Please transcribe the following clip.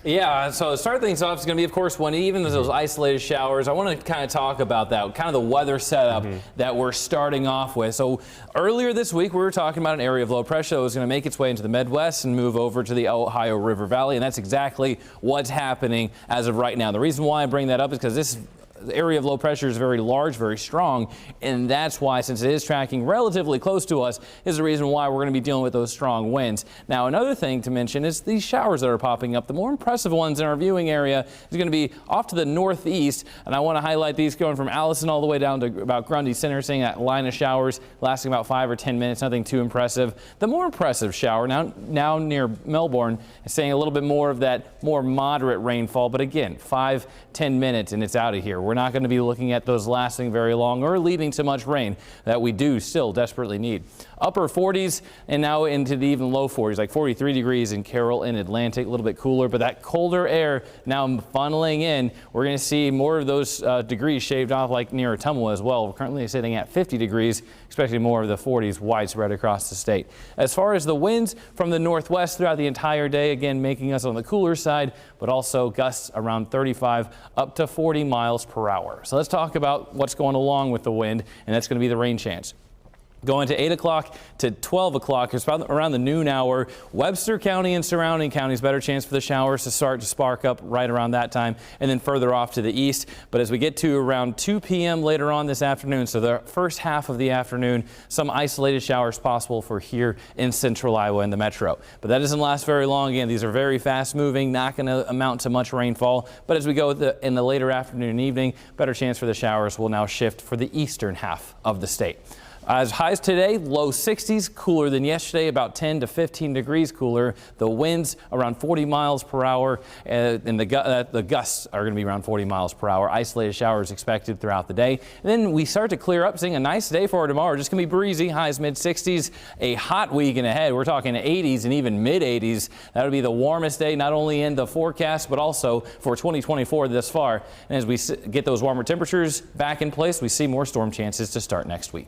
Yeah, so to start things off, it's going to be, of course, when even those isolated showers. I want to kind of talk about that, kind of the weather setup that we're starting off with. So earlier this week, we were talking about an area of low pressure that was going to make its way into the Midwest and move over to the Ohio River Valley, and that's exactly what's happening as of right now. The reason why I bring that up is because this area of low pressure is very large, very strong, and that's why, since it is tracking relatively close to us, is the reason why we're going to be dealing with those strong winds. Now, another thing to mention is these showers that are popping up. The more impressive ones in our viewing area is going to be off to the northeast, and I want to highlight these going from Allison all the way down to about Grundy Center, seeing that line of showers lasting about 5 or 10 minutes, nothing too impressive. The more impressive shower now near Melbourne is saying a little bit more of that more moderate rainfall, but again, 5-10 minutes and it's out of here. We're not going to be looking at those lasting very long or leading to much rain that we do still desperately need. Upper 40s and now into the even low 40s, like 43 degrees in Carroll and Atlantic, a little bit cooler, but that colder air now funneling in. We're going to see more of those degrees shaved off like near Ottumwa as well. We're currently sitting at 50 degrees, expecting more of the 40s widespread across the state. As far as the winds from the northwest throughout the entire day, again making us on the cooler side, but also gusts around 35 up to 40 miles per hour. So let's talk about what's going along with the wind, and that's going to be the rain chance. Going to 8 o'clock to 12 o'clock, it's about around the noon hour. Webster County and surrounding counties, better chance for the showers to start to spark up right around that time, and then further off to the east. But as we get to around 2 p.m. later on this afternoon, so the first half of the afternoon, some isolated showers possible for here in central Iowa and the metro. But that doesn't last very long. Again, these are very fast moving, not going to amount to much rainfall. But as we go in the later afternoon and evening, better chance for the showers will now shift for the eastern half of the state. As highs today, low 60s, cooler than yesterday, about 10 to 15 degrees cooler. The winds around 40 miles per hour, and the gusts are going to be around 40 miles per hour. Isolated showers expected throughout the day. And then we start to clear up, seeing a nice day for tomorrow. Just going to be breezy, highs mid 60s, a hot weekend ahead. We're talking 80s and even mid 80s. That'll be the warmest day, not only in the forecast, but also for 2024 this far. And as we get those warmer temperatures back in place, we see more storm chances to start next week.